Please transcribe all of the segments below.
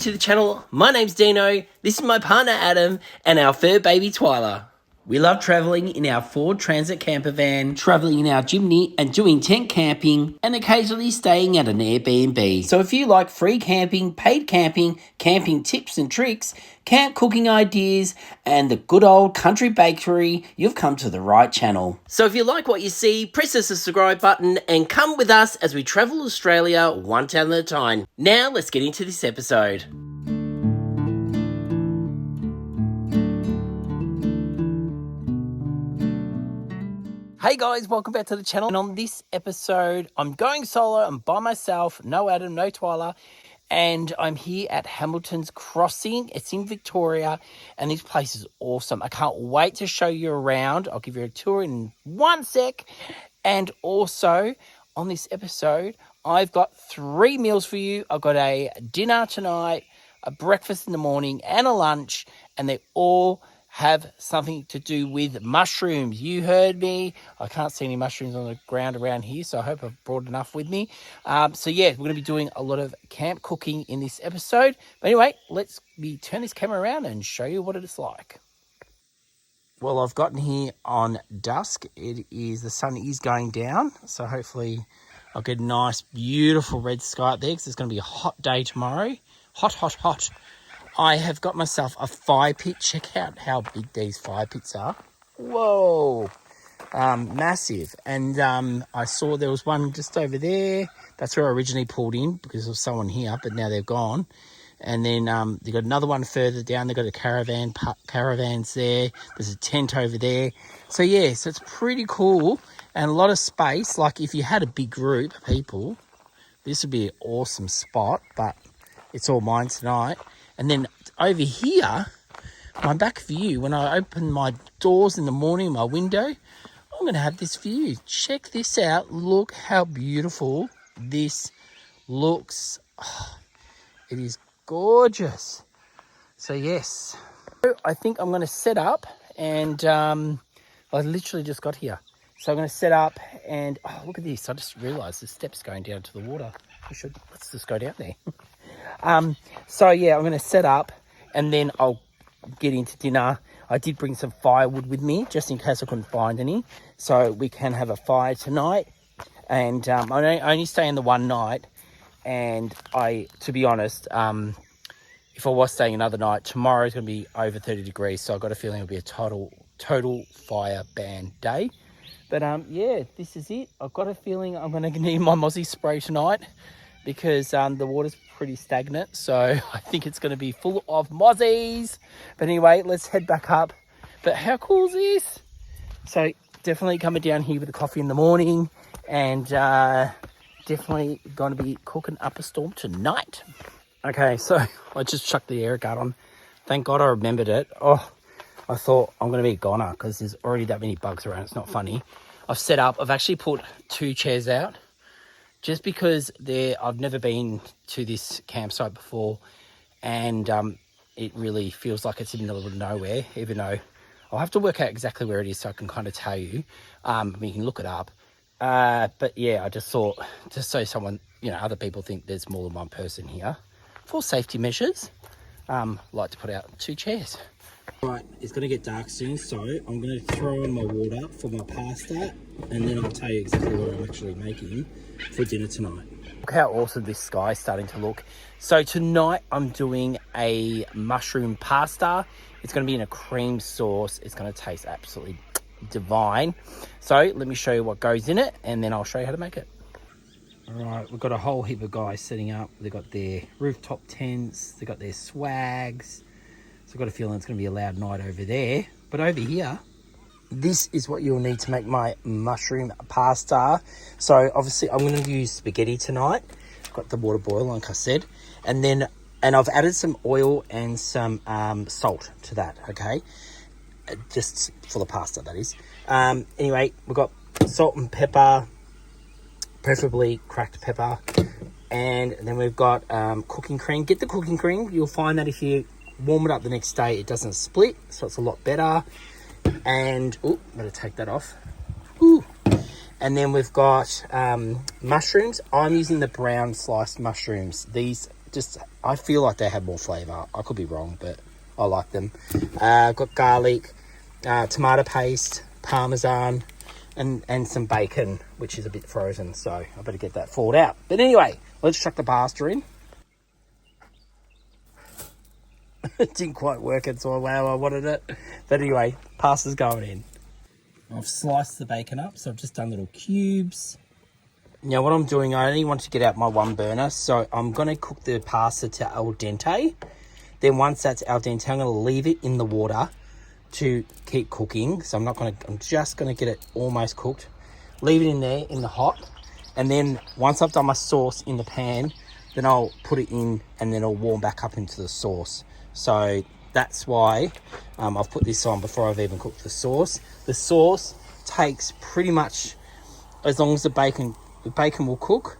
to the channel. My name's Dino, this is my partner Adam, and our fur baby Twyla. We love travelling in our Ford Transit camper van, travelling in our Jimny and doing tent camping, and occasionally staying at an Airbnb. So if you like free camping, paid camping, camping tips and tricks, camp cooking ideas, and the good old country bakery, you've come to the right channel. So if you like what you see, press the subscribe button and come with us as we travel Australia one town at a time. Now let's get into this episode. Hey guys, welcome back to the channel. And on this episode, I'm going solo. I'm by myself, no Adam, no Twyla. And I'm here at Hamilton's Crossing. It's in Victoria, and this place is awesome. I can't wait to show you around. I'll give you a tour in one sec. And also, on this episode, I've got 3 meals for you. I've got a dinner tonight, a breakfast in the morning, and a lunch. And they all have something to do with mushrooms. You heard me. I can't see any mushrooms on the ground around here, so I hope I've brought enough with me. So yeah, we're going to be doing a lot of camp cooking in this episode. But anyway, let's turn this camera around and show you what it's like. Well, I've gotten here on dusk. The sun is going down, so hopefully I'll get a nice, beautiful red sky up there because it's going to be a hot day tomorrow. Hot, hot, hot. I have got myself a fire pit. Check out how big these fire pits are. Whoa. Massive. And I saw there was one just over there. That's where I originally pulled in because there was someone here, but now they've gone. And then they've got another one further down. They've got a caravans there. There's a tent over there. So yeah, so it's pretty cool and a lot of space. Like if you had a big group of people, this would be an awesome spot, but it's all mine tonight. And then over here, my back view, when I open my doors in the morning, my window, I'm going to have this view. Check this out. Look how beautiful this looks. Oh, it is gorgeous. So yes, I think I'm going to set up and I literally just got here. So I'm going to set up and, oh, look at this. I just realised the steps going down to the water. Let's just go down there. So yeah, I'm going to set up and then I'll get into dinner. I did bring some firewood with me just in case I couldn't find any. So we can have a fire tonight. And I only stay in the one night. And to be honest, if I was staying another night, tomorrow's going to be over 30 degrees. So I've got a feeling it'll be a total fire ban day. But yeah, this is it. I've got a feeling I'm going to need my mozzie spray tonight, because the water's pretty stagnant, so I think it's going to be full of mozzies. But anyway, let's head back up. But how cool is this? So definitely coming down here with a coffee in the morning, and definitely going to be cooking up a storm tonight. Okay, so I just chucked the air guard on. Thank God I remembered it. Oh, I thought I'm going to be a goner because there's already that many bugs around. It's not funny. I've set up. I've actually put 2 chairs out, just because I've never been to this campsite before, and it really feels like it's in the middle of nowhere, even though I'll have to work out exactly where it is so I can kind of tell you. You can look it up. But yeah, I just thought, just so someone, other people think there's more than one person here, for safety measures, like to put out 2 chairs. Right, it's going to get dark soon, so I'm going to throw in my water for my pasta, and then I'll tell you exactly what I'm actually making for dinner tonight. Look how awesome this sky is starting to look. So tonight I'm doing a mushroom pasta. It's going to be in a cream sauce. It's going to taste absolutely divine. So let me show you what goes in it, and then I'll show you how to make it. All right, we've got a whole heap of guys setting up. They've got their rooftop tents. They've got their swags. So I've got a feeling it's going to be a loud night over there. But over here, this is what you'll need to make my mushroom pasta. So obviously I'm going to use spaghetti tonight. I've got the water boil, like I said. And I've added some oil and some salt to that, okay? Just for the pasta, that is. Anyway, we've got salt and pepper, preferably cracked pepper. And then we've got cooking cream. Get the cooking cream. You'll find that if you warm it up the next day, it doesn't split, so it's a lot better. And I'm going to take that off. Ooh. And then we've got mushrooms. I'm using the brown sliced mushrooms. These just, I feel like they have more flavour. I could be wrong, but I like them. Got garlic, tomato paste, parmesan, and some bacon, which is a bit frozen, so I better get that thawed out. But anyway, let's chuck the pasta in. It didn't quite work out so well I wanted it. But anyway, pasta's going in. I've sliced the bacon up, so I've just done little cubes. Now what I'm doing, I only want to get out my one burner, so I'm going to cook the pasta to al dente. Then once that's al dente, I'm going to leave it in the water to keep cooking. So I'm just going to get it almost cooked. Leave it in there in the hot. And then once I've done my sauce in the pan, then I'll put it in and then it'll warm back up into the sauce. So that's why I've put this on before I've even cooked the sauce. The sauce takes pretty much as long as the bacon will cook,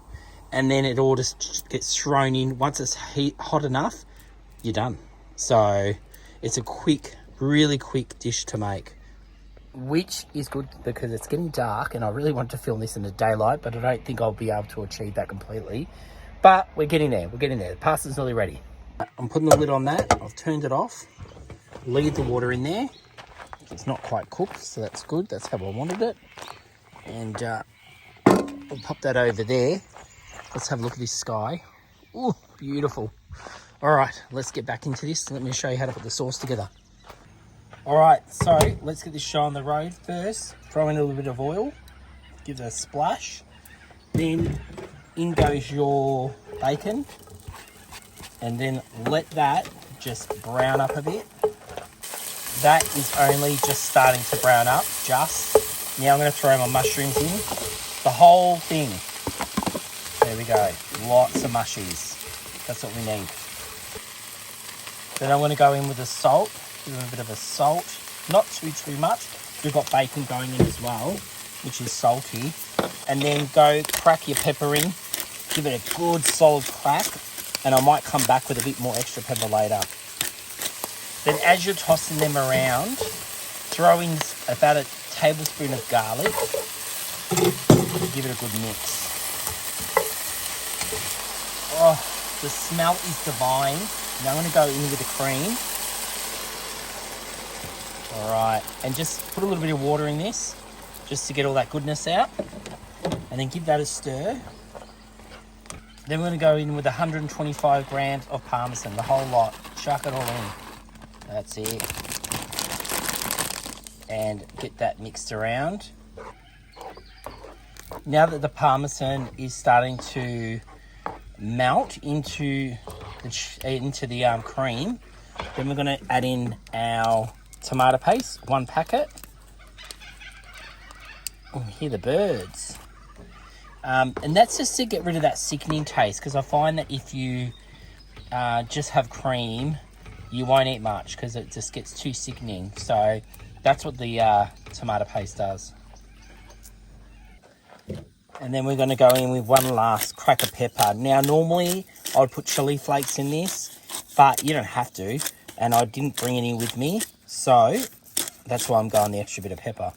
and then it all just gets thrown in. Once it's hot enough, you're done. So it's a quick, really quick dish to make. Which is good because it's getting dark and I really want to film this in the daylight, but I don't think I'll be able to achieve that completely. But we're getting there, The pasta's nearly ready. I'm putting the lid on that. I've turned it off. Leave the water in there. It's not quite cooked, so that's good. That's how I wanted it. And we'll pop that over there. Let's have a look at this sky. Oh, beautiful. All right, let's get back into this. Let me show you how to put the sauce together. All right, so let's get this show on the road first. Throw in a little bit of oil. Give it a splash. Then in goes your bacon. And then let that just brown up a bit. That is only just starting to brown up, just. Now I'm going to throw my mushrooms in. The whole thing. There we go. Lots of mushies. That's what we need. Then I'm going to go in with the salt. Give them a bit of a salt. Not too much. We've got bacon going in as well, which is salty. And then go crack your pepper in. Give it a good solid crack. And I might come back with a bit more extra pepper later. Then as you're tossing them around, throw in about a tablespoon of garlic. Give it a good mix. Oh, the smell is divine. Now I'm going to go in with the cream. All right, and just put a little bit of water in this, just to get all that goodness out. And then give that a stir. Then we're going to go in with 125 grams of parmesan, the whole lot. Chuck it all in. That's it. And get that mixed around. Now that the parmesan is starting to melt into the cream, then we're going to add in our tomato paste, 1 packet. Oh, hear the birds. And that's just to get rid of that sickening taste, because I find that if you just have cream, you won't eat much because it just gets too sickening. So that's what the tomato paste does. And then we're going to go in with 1 last crack of pepper. Now, normally I would put chili flakes in this, but you don't have to. And I didn't bring any with me, so that's why I'm going the extra bit of pepper.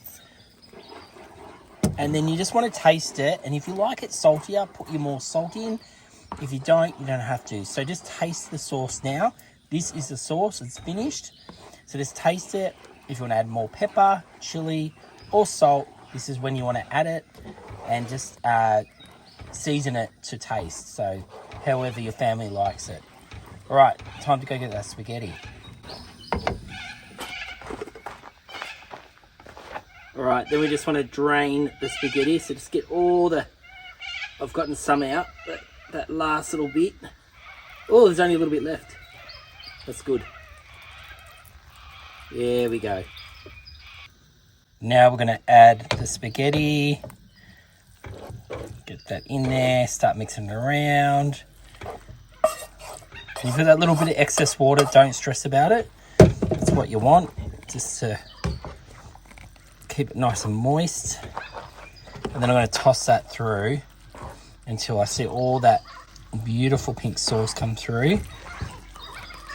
And then you just want to taste it. And if you like it saltier, put your more salt in. If you don't have to. So just taste the sauce now. This is the sauce. It's finished. So just taste it. If you want to add more pepper, chili, or salt, this is when you want to add it. And just season it to taste. So however your family likes it. All right, time to go get that spaghetti. All right, then we just want to drain the spaghetti. So just get all the, I've gotten some out, that last little bit. Oh, there's only a little bit left. That's good. There we go. Now we're going to add the spaghetti. Get that in there, start mixing it around. If you've got that little bit of excess water, don't stress about it. That's what you want, just to keep it nice and moist. And then I'm going to toss that through until I see all that beautiful pink sauce come through.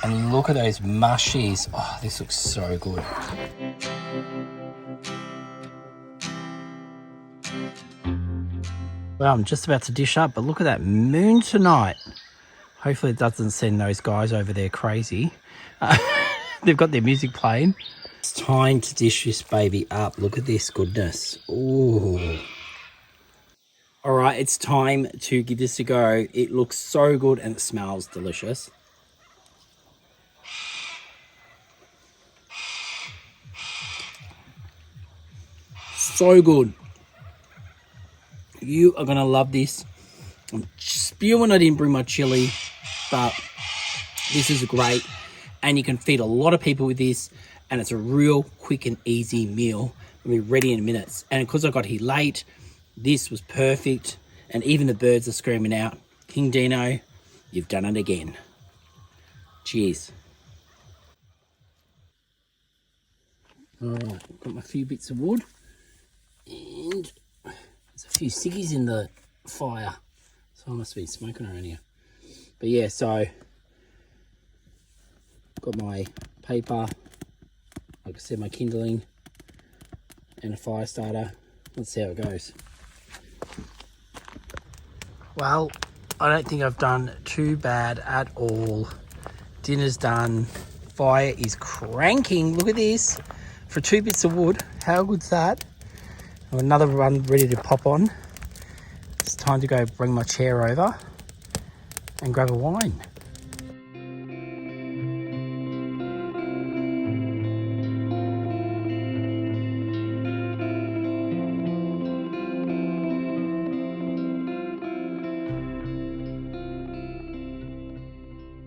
And look at those mushies. Oh, this looks so good. Well, I'm just about to dish up, but look at that moon tonight. Hopefully it doesn't send those guys over there crazy. They've got their music playing. It's time to dish this baby up. Look at this goodness. Ooh. All right, it's time to give this a go. It looks so good and it smells delicious. So good. You are gonna love this. I'm spewing I didn't bring my chili, but this is great. And you can feed a lot of people with this, and it's a real quick and easy meal. It'll be ready in minutes. And because I got here late, this was perfect. And even the birds are screaming out, King Dino, you've done it again. Cheers. All right, got my few bits of wood. And there's a few ciggies in the fire. So I must be smoking around here. But yeah, so got my paper, like I said, my kindling, and a fire starter. Let's see how it goes. Well, I don't think I've done too bad at all. Dinner's done. Fire is cranking. Look at this. For 2 bits of wood. How good's that? Another one ready to pop on. It's time to go bring my chair over and grab a wine.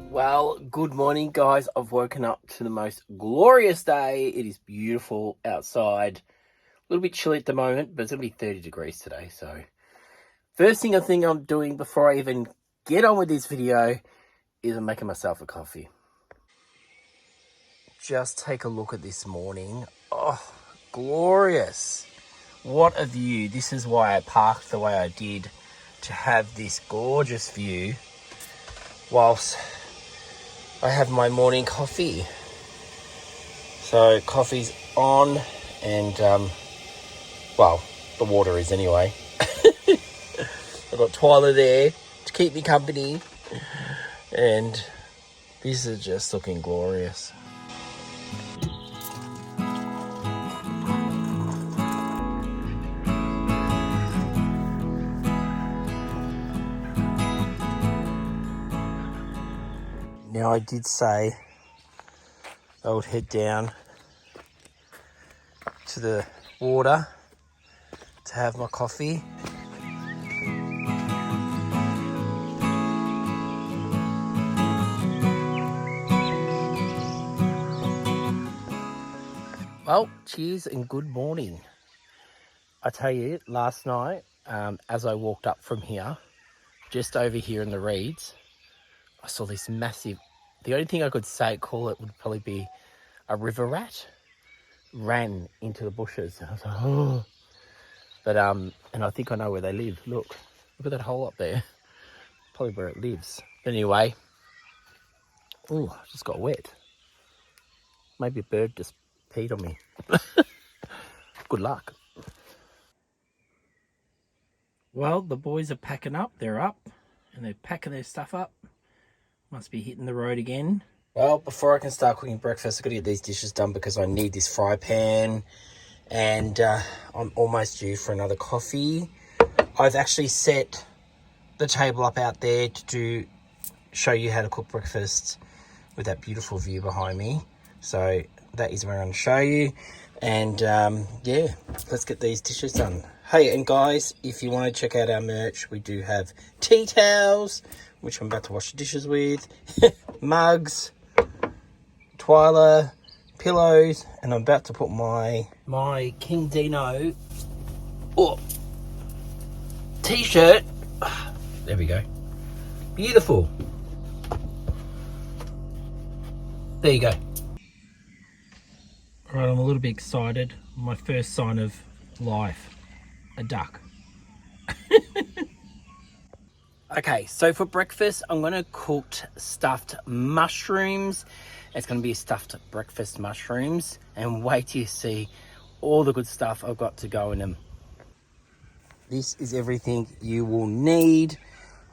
Well, good morning, guys. I've woken up to the most glorious day. It is beautiful outside. A little bit chilly at the moment, but it's going to be 30 degrees today. So first thing I think I'm doing before I even get on with this video is I'm making myself a coffee. Just take a look at this morning. Oh, glorious. What a view. This is why I parked the way I did, to have this gorgeous view whilst I have my morning coffee. So coffee's on, and well, the water is anyway. I've got Twyla there to keep me company, and this is just looking glorious. Now, I did say I would head down to the water to have my coffee. Well, cheers and good morning. I tell you, last night, as I walked up from here, just over here in the reeds, I saw this massive, the only thing I could call it would probably be a river rat, ran into the bushes. And I was like, oh. But, and I think I know where they live. Look at that hole up there. Probably where it lives. But anyway, oh, I just got wet. Maybe a bird just peed on me. Good luck. Well, the boys are packing up. They're up and they're packing their stuff up. Must be hitting the road again. Well, before I can start cooking breakfast, I've got to get these dishes done because I need this fry pan, and I'm almost due for another coffee. I've actually set the table up out there to show you how to cook breakfast with that beautiful view behind me. So that is where I'm going to show you. And yeah, let's get these dishes done. Hey, and guys, if you want to check out our merch, we do have tea towels, which I'm about to wash the dishes with, mugs, Twyla, pillows, and I'm about to put my King Dino t-shirt. There we go. Beautiful. There you go. All right, I'm a little bit excited. My first sign of life, a duck. Okay, so for breakfast, I'm going to cook stuffed mushrooms. It's going to be stuffed breakfast mushrooms, and wait till you see all the good stuff I've got to go in them. This is everything you will need.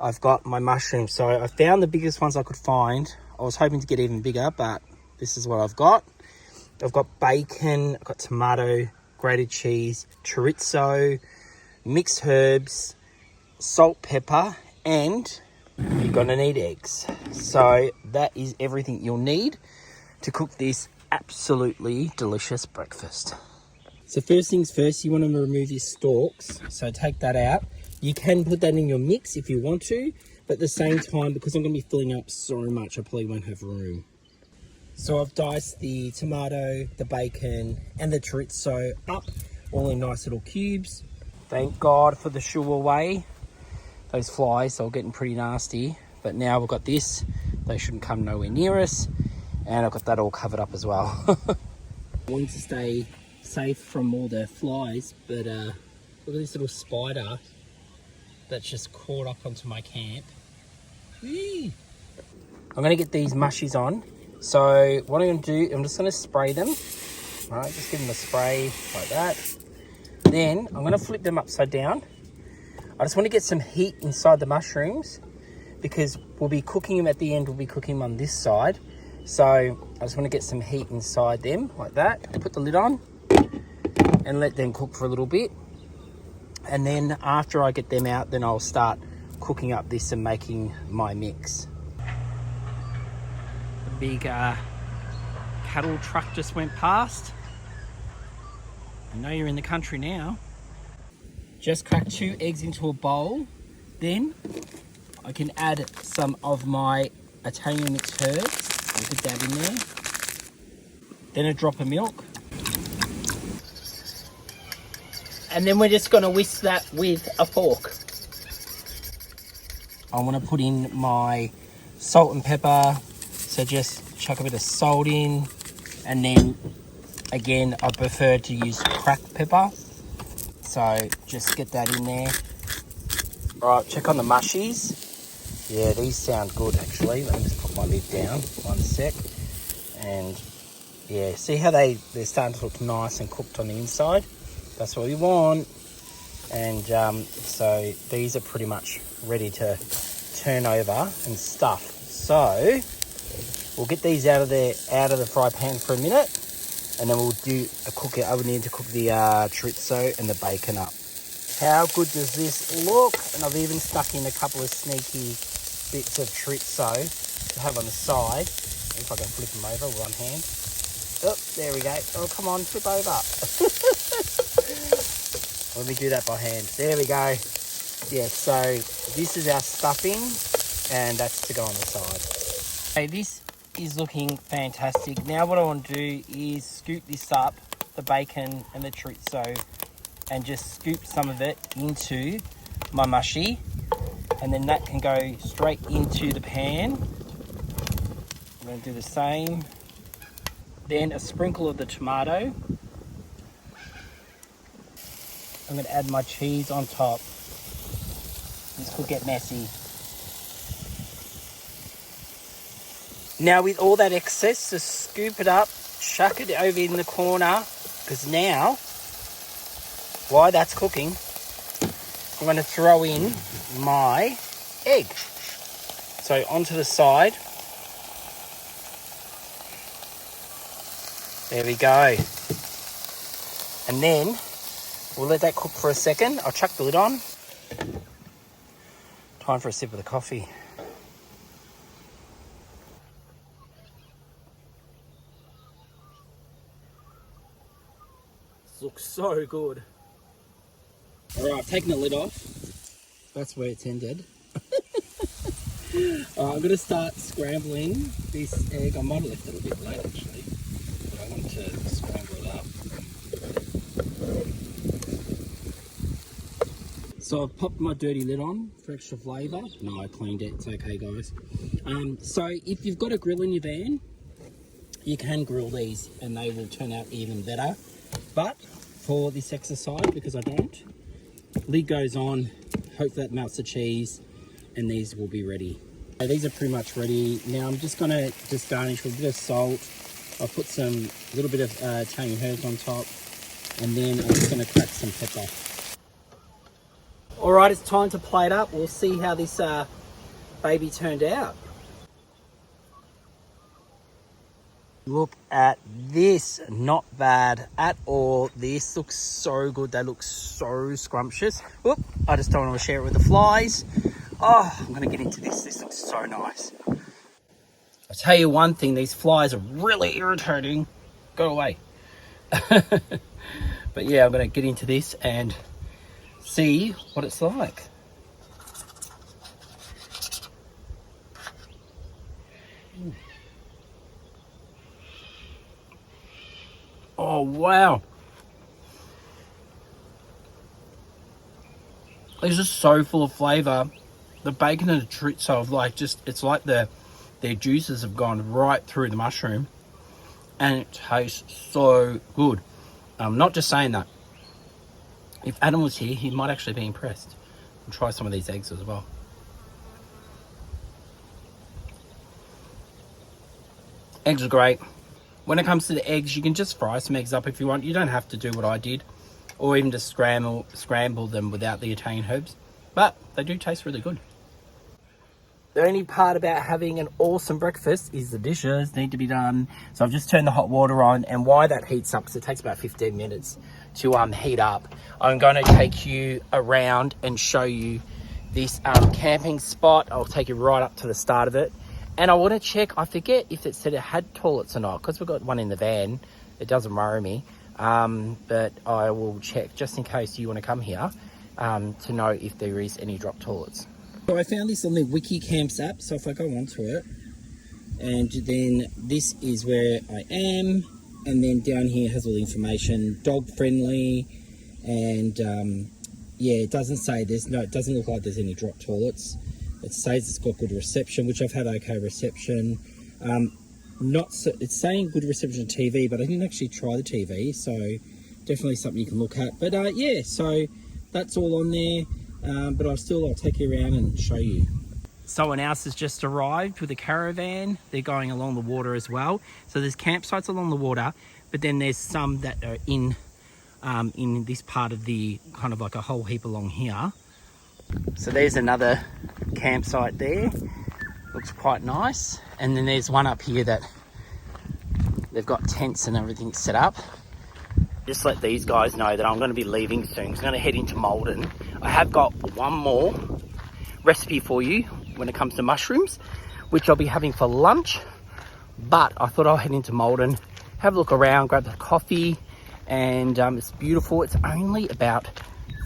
I've got my mushrooms. So I found the biggest ones I could find. I was hoping to get even bigger, but this is what I've got. I've got bacon, I've got tomato, grated cheese, chorizo, mixed herbs, salt, pepper, and you're gonna need eggs. So that is everything you'll need to cook this absolutely delicious breakfast. So first things first, you want to remove your stalks. So take that out. You can put that in your mix if you want to, but at the same time, because I'm going to be filling up so much, I probably won't have room. So I've diced the tomato, the bacon, and the chorizo up, all in nice little cubes. Thank God for the shoo away. Those flies, they were getting pretty nasty. But now we've got this, they shouldn't come nowhere near us. And I've got that all covered up as well. I wanted to stay safe from all the flies, but look at this little spider that's just caught up onto my camp. Whee! I'm going to get these mushies on. So what I'm going to do, I'm just going to spray them. All right, just give them a spray like that. Then I'm going to flip them upside down. I just want to get some heat inside the mushrooms because we'll be cooking them at the end. We'll be cooking them on this side. So I just want to get some heat inside them like that. Put the lid on and let them cook for a little bit. And then after I get them out, then I'll start cooking up this and making my mix. The big cattle truck just went past. I know you're in the country now. Just crack 2 eggs into a bowl. Then I can add some of my Italian mixed herbs. I'll put that in there. Then a drop of milk. And then we're just going to whisk that with a fork. I want to put in my salt and pepper. So just chuck a bit of salt in. And then again, I prefer to use cracked pepper. So just get that in there. All right, check on the mushies. Yeah, these sound good actually. Let me just put my lid down, 1 sec. And yeah, see how they're starting to look nice and cooked on the inside? That's what we want. And so these are pretty much ready to turn over and stuff. So we'll get these out of the fry pan for a minute, and then we'll do a cook it. I would need to cook the chorizo and the bacon up. How good does this look? And I've even stuck in a couple of sneaky bits of chorizo to have on the side. If I can flip them over with one hand. Oh, there we go. Oh, come on, flip over. Let me do that by hand. There we go. Yeah, so this is our stuffing, and that's to go on the side. Okay, this is looking fantastic. Now what I want to do is scoop this up, the bacon and the chorizo, and just scoop some of it into my mushy, and then that can go straight into the pan. I'm going to do the same. Then a sprinkle of the tomato. I'm going to add my cheese on top. This could get messy. Now with all that excess, just scoop it up, chuck it over in the corner, because now, while that's cooking, I'm going to throw in my egg. So onto the side. There we go. And then we'll let that cook for a second. I'll chuck the lid on. Time for a sip of the coffee. This looks so good. Alright, I've taken the lid off. That's where it's ended. Alright, I'm going to start scrambling this egg. I might have left it a bit late actually, but I want to scramble it up. So I've popped my dirty lid on for extra flavour. No, I cleaned it. It's okay, guys. So if you've got a grill in your van, you can grill these and they will turn out even better. But for this exercise, because I don't, lid goes on, hope that melts the cheese, and these will be ready. So these are pretty much ready. Now I'm just going to garnish with a bit of salt. I'll put some little bit of Italian herbs on top, and then I'm just going to crack some pepper. All right, it's time to plate up. We'll see how this baby turned out. Look at this, not bad at all. This looks so good. They look so scrumptious. Whoop, I just don't want to share it with the flies. Oh, I'm gonna get into this. This looks so nice. I'll tell you one thing, these flies are really irritating. Go away. But yeah, I'm gonna get into this and see what it's like. Oh wow, it's just so full of flavor. The bacon and the chorizo of like just, it's like their juices have gone right through the mushroom, and it tastes so good. I'm not just saying that. If Adam was here, he might actually be impressed. And try some of these eggs as well. Eggs are great. When it comes to the eggs, you can just fry some eggs up if you want. You don't have to do what I did, or even just scramble them without the Italian herbs. But they do taste really good. The only part about having an awesome breakfast is the dishes need to be done. So I've just turned the hot water on, and why that heats up, because it takes about 15 minutes to heat up. I'm going to take you around and show you this camping spot. I'll take you right up to the start of it. And I want to check, I forget if it said it had toilets or not, because we've got one in the van. It doesn't worry me. But I will check just in case you want to come here to know if there is any drop toilets. So I found this on the Wiki Camps app, so if I go onto it, and then this is where I am, and then down here has all the information, dog friendly, and yeah, it doesn't say it doesn't look like there's any drop toilets. It says it's got good reception, which I've had okay reception. It's saying good reception on TV, but I didn't actually try the TV, so definitely something you can look at. But yeah, so that's all on there. But I'll take you around and show you. Someone else has just arrived with a caravan. They're going along the water as well. So there's campsites along the water, but then there's some that are in this part of the kind of like a whole heap along here. So there's another campsite there. Looks quite nice. And then there's one up here that they've got tents and everything set up. Just let these guys know that I'm going to be leaving soon. I'm going to head into Maldon. I have got one more recipe for you when it comes to mushrooms, which I'll be having for lunch. But I thought I'll head into Maldon, have a look around, grab the coffee, and it's beautiful. It's only about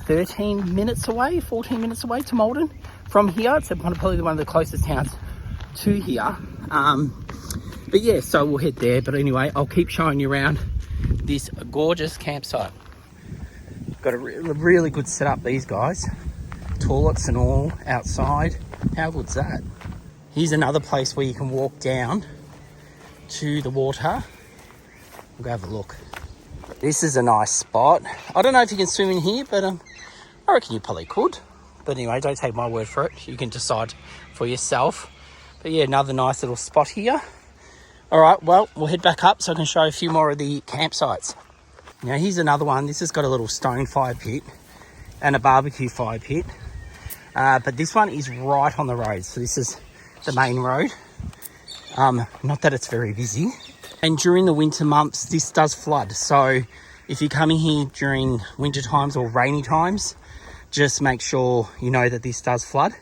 13 minutes away, 14 minutes away to Maldon from here. It's probably one of the closest towns to here. But yeah, so we'll head there. But anyway, I'll keep showing you around this gorgeous campsite. Got a really good setup, these guys. Toilets and all outside. How good's that? Here's another place where you can walk down to the water. We'll go have a look. This is a nice spot. I don't know if you can swim in here, but I reckon you probably could. But anyway, don't take my word for it. You can decide for yourself. But yeah, another nice little spot here. All right, well, we'll head back up so I can show a few more of the campsites. Now, here's another one. This has got a little stone fire pit and a barbecue fire pit. But this one is right on the road. So this is the main road. Not that it's very busy. And during the winter months, this does flood. So if you're coming here during winter times or rainy times, just make sure you know that this does flood.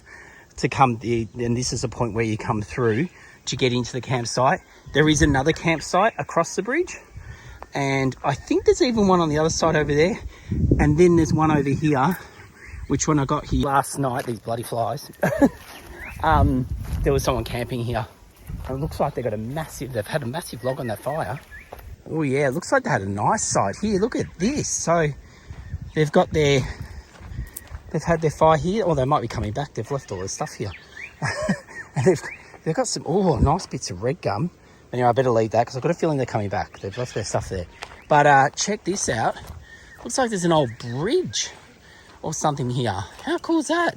And this is the point where you come through to get into the campsite. There is another campsite across the bridge, and I think there's even one on the other side over there, and then there's one over here, which when I got here last night, these bloody flies, there was someone camping here. And it looks like they've had a massive log on that fire. Oh yeah, it looks like they had a nice site here. Look at this. So they've had their fire here, or they might be coming back. They've left all their stuff here. And they've got some nice bits of red gum. Anyway, I better leave that because I've got a feeling they're coming back. They've left their stuff there. But check this out. Looks like there's an old bridge or something here. How cool is that?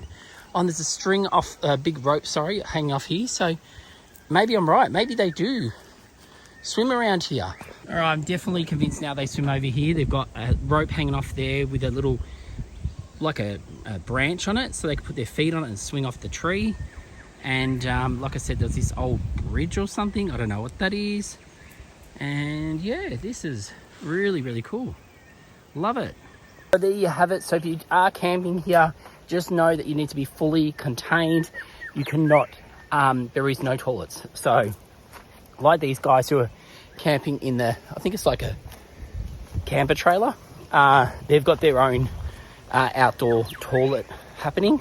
Oh, and there's a string off, big rope, hanging off here. So maybe I'm right. Maybe they do swim around here. All right, I'm definitely convinced now they swim over here. They've got a rope hanging off there with a little like a branch on it so they can put their feet on it and swing off the tree. And like I said, there's this old bridge or something. I don't know what that is. And yeah, this is really, really cool. Love it. So there you have it. So if you are camping here, just know that you need to be fully contained. You cannot, there is no toilets. So like these guys who are camping in the, I think it's like a camper trailer. They've got their own outdoor toilet happening.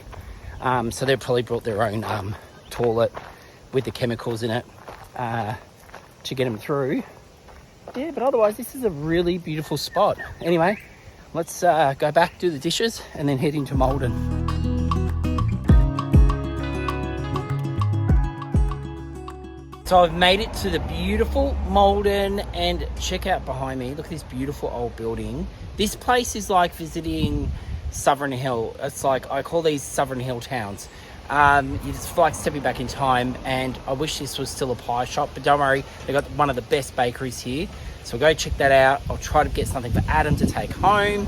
So they've probably brought their own toilet with the chemicals in it to get them through. Yeah, but otherwise this is a really beautiful spot. Anyway, let's go back, do the dishes, and then head into Maldon. So I've made it to the beautiful Maldon, and check out behind me. Look at this beautiful old building. This place is like visiting Southern Hill. It's like, I call these Southern Hill towns. You just feel like stepping back in time, and I wish this was still a pie shop, but don't worry, they've got one of the best bakeries here. So go check that out. I'll try to get something for Adam to take home.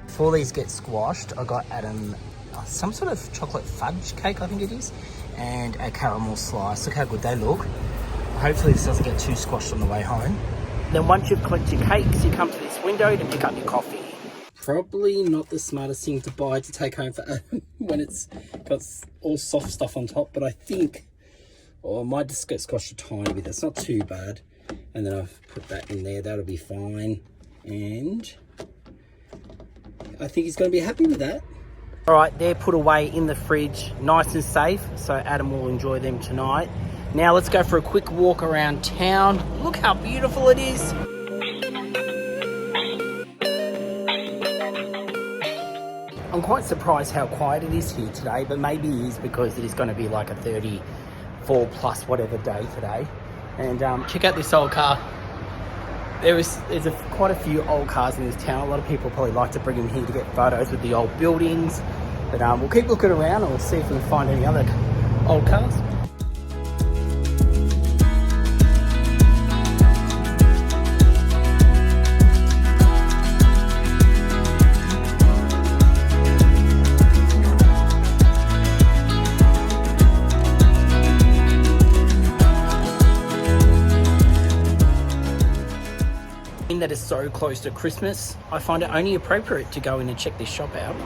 Before these get squashed, I got Adam some sort of chocolate fudge cake, I think it is, and a caramel slice. Look how good they look. Hopefully this doesn't get too squashed on the way home. Then once you've collected your cakes, you come to this window to pick up your coffee. Probably not the smartest thing to buy to take home for Adam when it's got all soft stuff on top, but I think, oh, I might just get squashed a tiny bit. That's not too bad. And then I've put that in there. That'll be fine. And I think he's going to be happy with that. All right, they're put away in the fridge, nice and safe, so Adam will enjoy them tonight. Now let's go for a quick walk around town. Look how beautiful it is. I'm quite surprised how quiet it is here today, but maybe it is because it is going to be like a 34 plus whatever day today. And check out this old car. There's quite a few old cars in this town. A lot of people probably like to bring them here to get photos with the old buildings. But we'll keep looking around and we'll see if we can find any other old cars. That is so close to Christmas, I find it only appropriate to go in and check this shop out.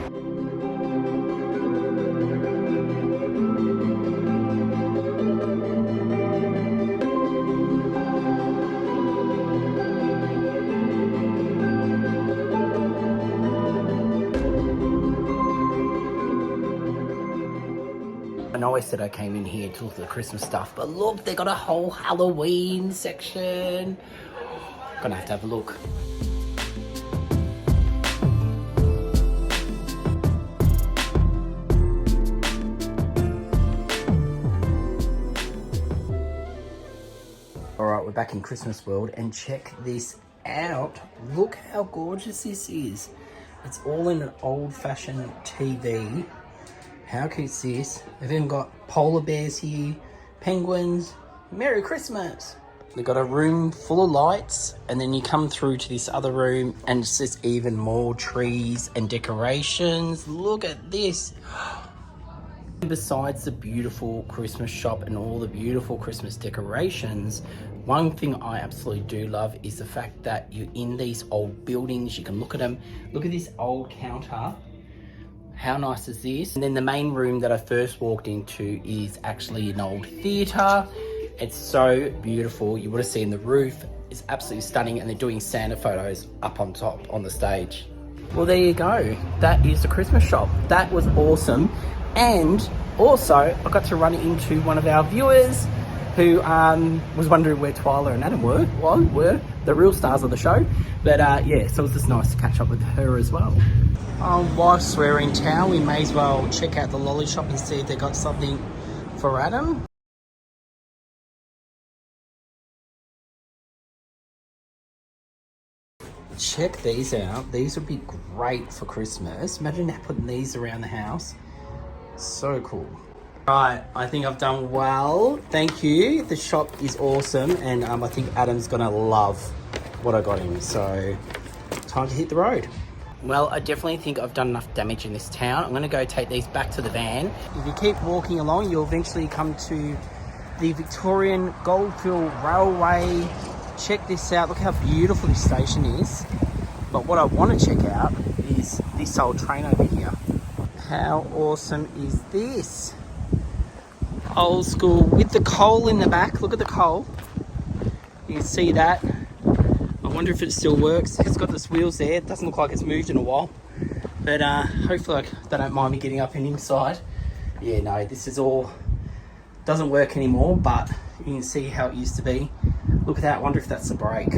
I know I said I came in here to look at the Christmas stuff, but look, they got a whole Halloween section. Gonna have a look. All right, we're back in Christmas world, and check this out. Look how gorgeous this is. It's all in an old-fashioned TV. How cute is this? They've even got polar bears here, penguins. Merry Christmas. They've got a room full of lights, and then you come through to this other room and it's just even more trees and decorations. Look at this. Besides the beautiful Christmas shop and all the beautiful Christmas decorations, one thing I absolutely do love is the fact that you're in these old buildings. You can look at them. Look at this old counter. How nice is this? And then the main room that I first walked into is actually an old theatre. It's so beautiful. You would have seen the roof. It's absolutely stunning, and they're doing Santa photos up on top on the stage. Well, there you go. That is the Christmas shop. That was awesome. And also, I got to run into one of our viewers who was wondering where Twyla and Adam were the real stars of the show. But yeah, so it was just nice to catch up with her as well. Whilst we're in town, we may as well check out the lolly shop and see if they got something for Adam. Check these out. These would be great for Christmas. Imagine putting these around the house. So cool. Right, I think I've done well. Thank you. The shop is awesome, and I think Adam's gonna love what I got him. So, time to hit the road. Well, I definitely think I've done enough damage in this town. I'm gonna go take these back to the van. If you keep walking along, you'll eventually come to the Victorian Goldfield Railway. Check this out. Look how beautiful this station is. But what I want to check out is this old train over here. How awesome is this? Old school with the coal in the back. Look at the coal. You can see that. I wonder if it still works. It's got those wheels there. It doesn't look like it's moved in a while. But hopefully they don't mind me getting up and inside. Yeah, no, this is all... doesn't work anymore, but you can see how it used to be. Look at that. I wonder if that's the brake.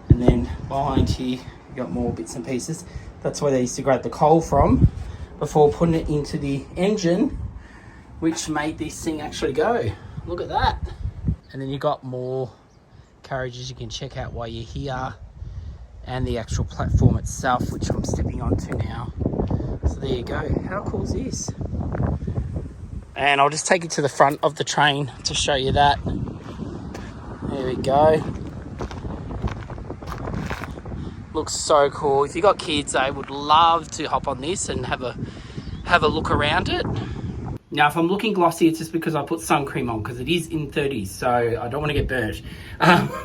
And then behind here, you got more bits and pieces. That's where they used to grab the coal from before putting it into the engine, which made this thing actually go. Look at that. And then you got more carriages you can check out while you're here, and the actual platform itself, which I'm stepping onto now. So there you go. How cool is this? And I'll just take you to the front of the train to show you that. There we go. Looks so cool. If you got kids, they would love to hop on this and have a look around it. Now, if I'm looking glossy, it's just because I put sun cream on, because it is in 30s, so I don't want to get burnt.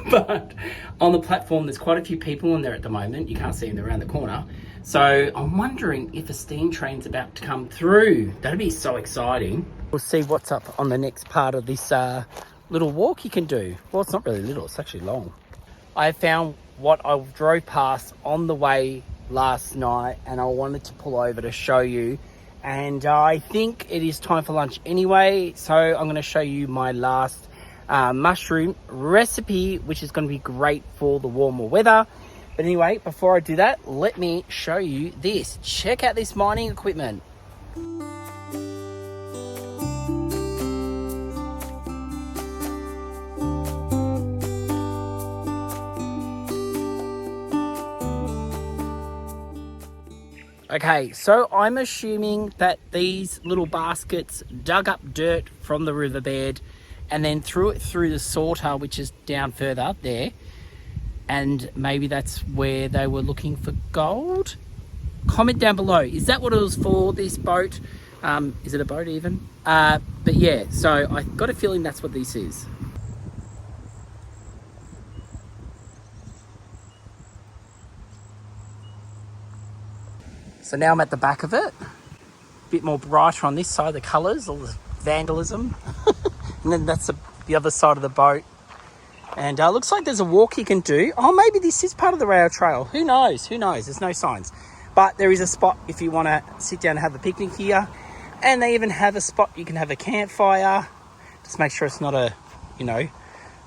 But on the platform, there's quite a few people in there at the moment. You can't see them, they're around the corner. So I'm wondering if a steam train's about to come through. That'd be so exciting. We'll see what's up on the next part of this little walk you can do. Well, it's not really little, it's actually long. I found what I drove past on the way last night, and I wanted to pull over to show you. And I think it is time for lunch anyway, so I'm going to show you my last mushroom recipe, which is going to be great for the warmer weather. But anyway, before I do that, let me show you this. Check out this mining equipment. Okay, so I'm assuming that these little baskets dug up dirt from the riverbed and then threw it through the sorter, which is down further up there. And maybe that's where they were looking for gold. Comment down below. Is that what it was for, this boat? Is it a boat even? But yeah, so I got a feeling that's what this is. So now I'm at the back of it. A bit more brighter on this side, the colours, all the vandalism. And then that's the other side of the boat. And looks like there's a walk you can do. Oh, maybe this is part of the rail trail. Who knows? Who knows? There's no signs. But there is a spot if you want to sit down and have a picnic here. And they even have a spot you can have a campfire. Just make sure it's not a, you know,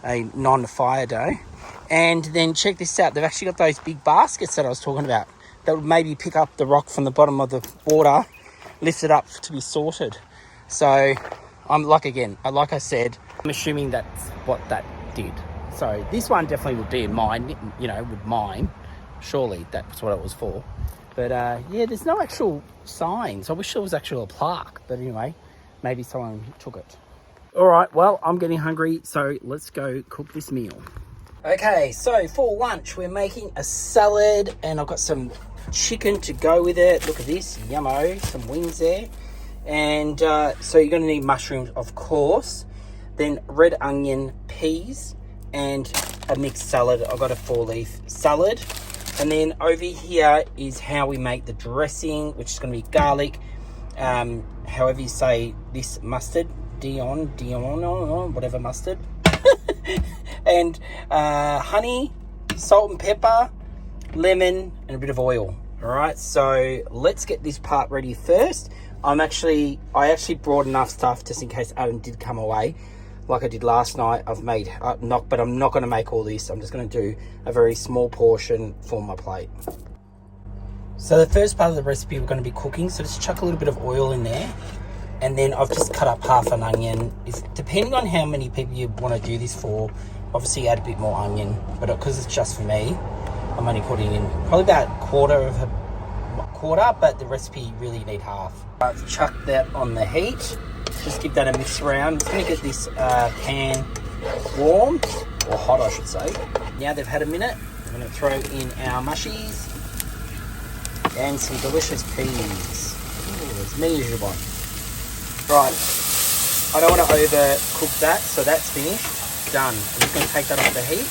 a non-fire day. And then check this out. They've actually got those big baskets that I was talking about, that would maybe pick up the rock from the bottom of the water, lift it up to be sorted. So I'm like I said, I'm assuming that's what that did. So this one definitely would be in mine, you know, would mine. Surely that's what it was for. But yeah, there's no actual signs. I wish there was actually a plaque, but anyway, maybe someone took it. All right, well, I'm getting hungry, so let's go cook this meal. Okay, so for lunch, we're making a salad, and I've got some chicken to go with it. Look at this, yummo, some wings there. And so you're gonna need mushrooms, of course, then red onion, peas, and a mixed salad. I've got a 4-leaf salad. And then over here is how we make the dressing, which is gonna be garlic, however you say this, mustard, Dion, whatever mustard. And honey, salt and pepper, lemon, and a bit of oil. All right, so let's get this part ready first. I actually brought enough stuff just in case Adam did come away, like I did last night. I've made but I'm not going to make all this. I'm just going to do a very small portion for my plate. So the first part of the recipe we're going to be cooking. So just chuck a little bit of oil in there. And then I've just cut up half an onion. Depending on how many people you want to do this for, obviously add a bit more onion. But because it's just for me, I'm only putting in probably about quarter 1/4, but the recipe really need half. I've chucked that on the heat. Just give that a mix around. It's going to get this pan warm, or hot I should say. Now they've had a minute, I'm going to throw in our mushies and some delicious peas. Ooh, as many as you want. Right, I don't want to overcook that, so that's finished. Done. I'm just going to take that off the heat.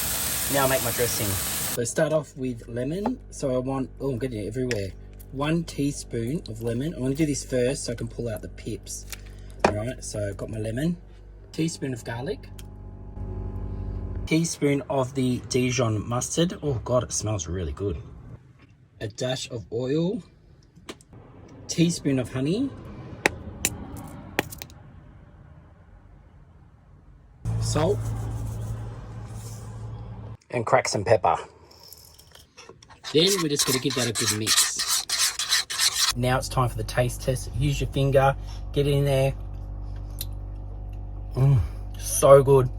Now I'll make my dressing. So start off with lemon. So I want, oh, I'm getting it everywhere. 1 teaspoon of lemon. I'm going to do this first so I can pull out the pips. All right, so I've got my lemon. Teaspoon of garlic. Teaspoon of the Dijon mustard. Oh God, it smells really good. A dash of oil. Teaspoon of honey. Salt. And crack some pepper. Then we're just going to give that a good mix. Now it's time for the taste test. Use your finger, get it in there. So good.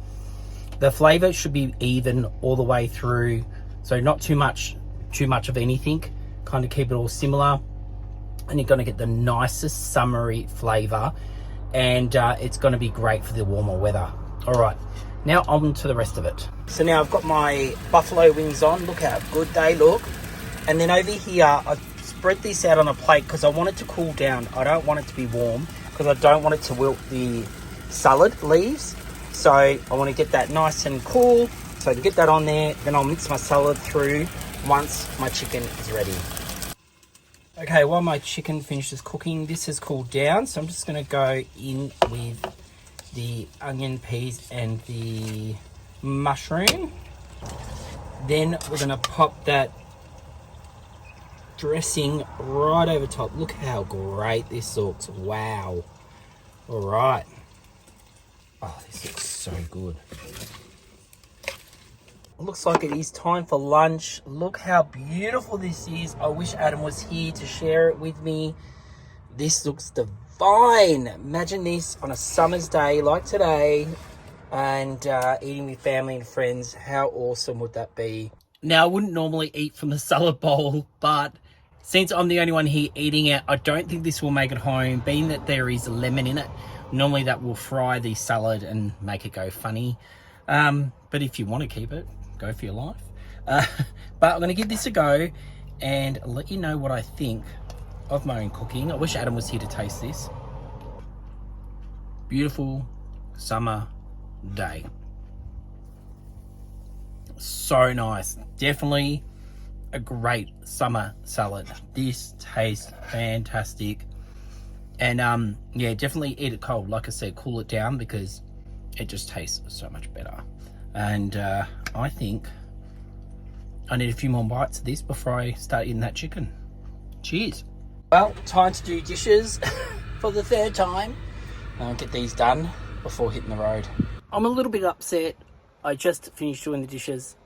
The flavor should be even all the way through, so not too much of anything. Kind of keep it all similar, and you're going to get the nicest summery flavor, and it's going to be great for the warmer weather. All right, now on to the rest of it. So now I've got my buffalo wings on. Look how good they look. And then over here I've spread this out on a plate because I want it to cool down. I don't want it to be warm because I don't want it to wilt the salad leaves. So I want to get that nice and cool. So to get that on there, then I'll mix my salad through once my chicken is ready. Okay, while my chicken finishes cooking, this has cooled down. So I'm just going to go in with the onion, peas and the mushroom. Then we're going to pop that dressing right over top. Look how great this looks. Wow. All right. Oh, this looks so good. Looks like it is time for lunch. Look how beautiful this is. I wish Adam was here to share it with me. This looks divine. Imagine this on a summer's day like today and eating with family and friends. How awesome would that be? Now, I wouldn't normally eat from the salad bowl, but since I'm the only one here eating it, I don't think this will make it home, being that there is lemon in it. Normally that will fry the salad and make it go funny. But if you want to keep it, go for your life. But I'm going to give this a go and let you know what I think of my own cooking. I wish Adam was here to taste this. Beautiful summer day. So nice. Definitely a great summer salad. This tastes fantastic. And yeah, definitely eat it cold. Like I said, cool it down because it just tastes so much better. And I think I need a few more bites of this before I start eating that chicken. Cheers. Well, time to do dishes for the third time. I'll get these done before hitting the road. I'm a little bit upset. I just finished doing the dishes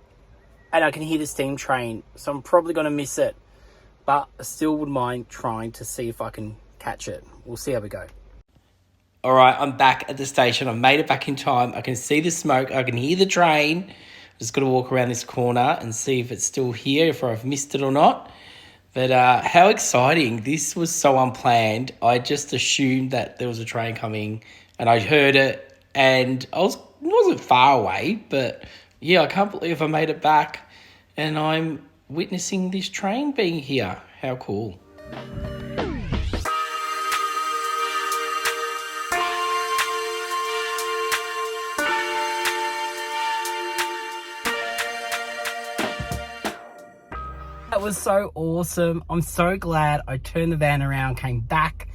and I can hear the steam train, so I'm probably going to miss it. But I still wouldn't mind trying to see if I can catch it. We'll see how we go. All right, I'm back at the station. I've made it back in time. I can see the smoke. I can hear the train. Just got to walk around this corner and see if it's still here, if I've missed it or not. But how exciting. This was so unplanned. I just assumed that there was a train coming and I heard it and it wasn't far away, but yeah, I can't believe I made it back and I'm witnessing this train being here. How cool. That was so awesome. I'm so glad I turned the van around, came back,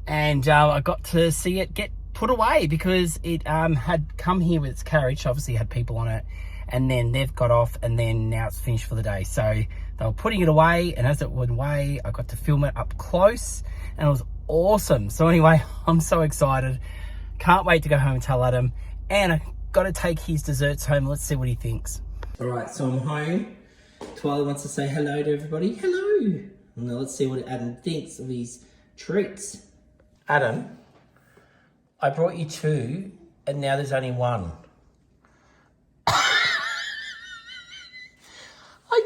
and I got to see it get put away because it had come here with its carriage. Obviously had people on it, and then they've got off, and then now it's finished for the day. So they were putting it away, and as it went away, I got to film it up close, and it was awesome. So anyway, I'm so excited. Can't wait to go home and tell Adam, and I got to take his desserts home. Let's see what he thinks. All right, so I'm home. Twyla wants to say hello to everybody. Hello. Now let's see what Adam thinks of his treats. Adam, I brought you 2 and now there's only 1. I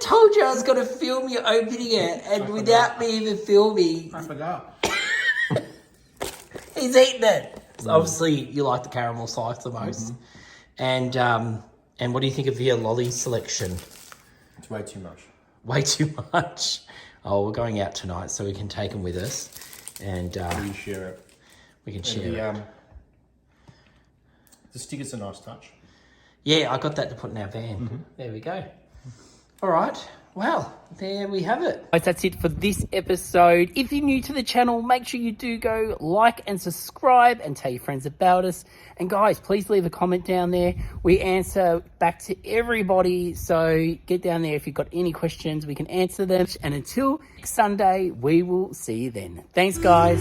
told you I was going to film you opening it, and without me even filming, I forgot. he's eating it. So obviously, you like the caramel slice the most. And what do you think of your lolly selection? It's way too much. Way too much. Oh, we're going out tonight, so we can take them with us, and We share it. we can share it. The sticker's a nice touch. Yeah, I got that to put in our van. There we go. All right. Well, there we have it. Guys, that's it for this episode. If you're new to the channel, make sure you do go like and subscribe and tell your friends about us. And guys, please leave a comment down there. We answer back to everybody. So get down there if you've got any questions. We can answer them. And until next Sunday, we will see you then. Thanks, guys.